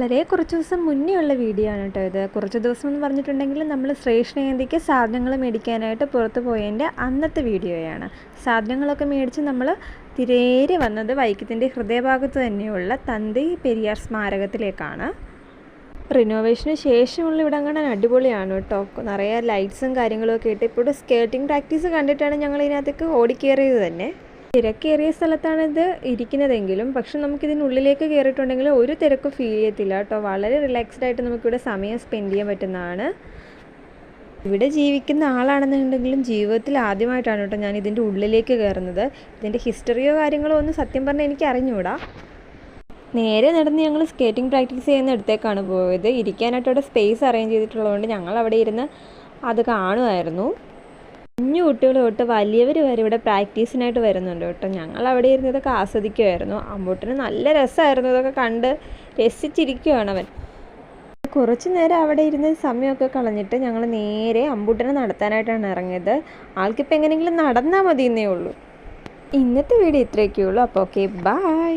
വളരെ കുറച്ച് ദിവസം മുന്നേ ഉള്ള വീഡിയോ ആണ് കേട്ടോ ഇത്. കുറച്ച് ദിവസം എന്ന് പറഞ്ഞിട്ടുണ്ടെങ്കിൽ നമ്മൾ ശ്രേഷ്ഠയന്തിക്ക് സാധനങ്ങൾ മേടിക്കാനായിട്ട് പുറത്ത് പോയതിൻ്റെ അന്നത്തെ വീഡിയോയാണ്. സാധനങ്ങളൊക്കെ മേടിച്ച് നമ്മൾ തിരേരി വന്നത് വൈക്കത്തിൻ്റെ ഹൃദയഭാഗത്ത് തന്നെയുള്ള തന്തൈ പെരിയാർ സ്മാരകത്തിലേക്കാണ്. റിനോവേഷന് ശേഷമുള്ള ഇവിടം കാണാൻ അടിപൊളിയാണ് കേട്ടോ. നിറയെ ലൈറ്റ്സും കാര്യങ്ങളും ഒക്കെ ഇട്ട് ഇപ്പോൾ സ്കേറ്റിംഗ് പ്രാക്ടീസ് കണ്ടിട്ടാണ് ഞങ്ങൾ ഇതിനകത്തേക്ക് ഓടിക്കേറിയത് തന്നെ. തിരക്കേറിയ സ്ഥലത്താണിത് ഇരിക്കുന്നതെങ്കിലും പക്ഷെ നമുക്കിതിനുള്ളിലേക്ക് കയറിയിട്ടുണ്ടെങ്കിൽ ഒരു തിരക്കും ഫീൽ ചെയ്യത്തില്ല കേട്ടോ. വളരെ റിലാക്സ്ഡ് ആയിട്ട് നമുക്കിവിടെ സമയം സ്പെൻഡ് ചെയ്യാൻ പറ്റുന്നതാണ്. ഇവിടെ ജീവിക്കുന്ന ആളാണെന്നുണ്ടെങ്കിലും ജീവിതത്തിൽ ആദ്യമായിട്ടാണ് കേട്ടോ ഞാൻ ഇതിൻ്റെ ഉള്ളിലേക്ക് കയറുന്നത്. ഇതിൻ്റെ ഹിസ്റ്ററിയോ കാര്യങ്ങളോ ഒന്നും സത്യം പറഞ്ഞാൽ എനിക്ക് അറിഞ്ഞുകൂടാ. നേരെ നടന്ന് ഞങ്ങൾ സ്കേറ്റിംഗ് പ്രാക്ടീസ് ചെയ്യുന്ന ഇടത്തേക്കാണ് പോയത്. ഇരിക്കാനായിട്ട് അവിടെ സ്പേസ് അറേഞ്ച് ചെയ്തിട്ടുള്ളതുകൊണ്ട് ഞങ്ങൾ അവിടെ ഇരുന്ന് അത് കാണുമായിരുന്നു. കുഞ്ഞു കുട്ടികൾ തൊട്ട് വലിയവർ വരെ ഇവിടെ പ്രാക്ടീസിനായിട്ട് വരുന്നുണ്ട് കേട്ടോ. ഞങ്ങൾ അവിടെ ഇരുന്ന് ഇതൊക്കെ ആസ്വദിക്കുമായിരുന്നു. അമ്പൂട്ടിന് നല്ല രസമായിരുന്നു ഇതൊക്കെ കണ്ട് രസിച്ചിരിക്കുകയാണ് അവൻ. കുറച്ച് നേരം അവിടെ ഇരുന്ന് സമയമൊക്കെ കളഞ്ഞിട്ട് ഞങ്ങൾ നേരെ അമ്പൂട്ടിനെ നടത്താനായിട്ടാണ് ഇറങ്ങിയത്. ആൾക്കിപ്പോൾ എങ്ങനെയെങ്കിലും നടന്നാൽ മതി എന്നേ ഉള്ളൂ. ഇന്നത്തെ വീഡിയോ ഇത്രയൊക്കെ ഉള്ളൂ. അപ്പോൾ ഓക്കെ, ബൈ.